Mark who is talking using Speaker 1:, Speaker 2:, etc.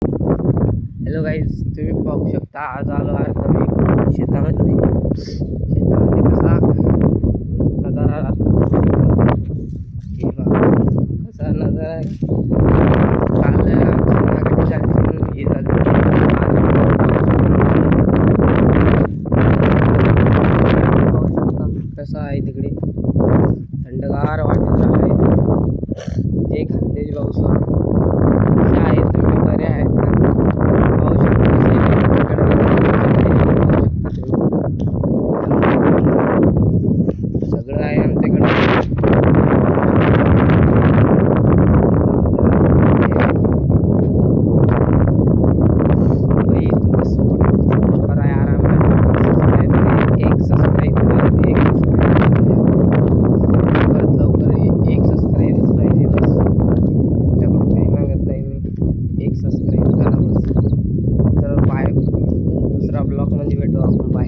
Speaker 1: Hello guys, तुम्ही पाहू शकता आज आलो आहे मी शेतामध्ये कसा नजारा राहतो हे बघा. कसा नजारा आहे. काल आमची झाली म्हणून हे झालं. पाहू शकता कसं आहे तिकडे थंडगार वाटत आहे. जे खानदेश पाऊस कसे आहेत तुम्ही, बरे आहेत ना? पाहू शकता कसे सगळं आहे आमच्याकडे. सबस्क्राईब करा बस. तर बाय, दुसरा ब्लॉगमध्ये भेटू आपण. बाय.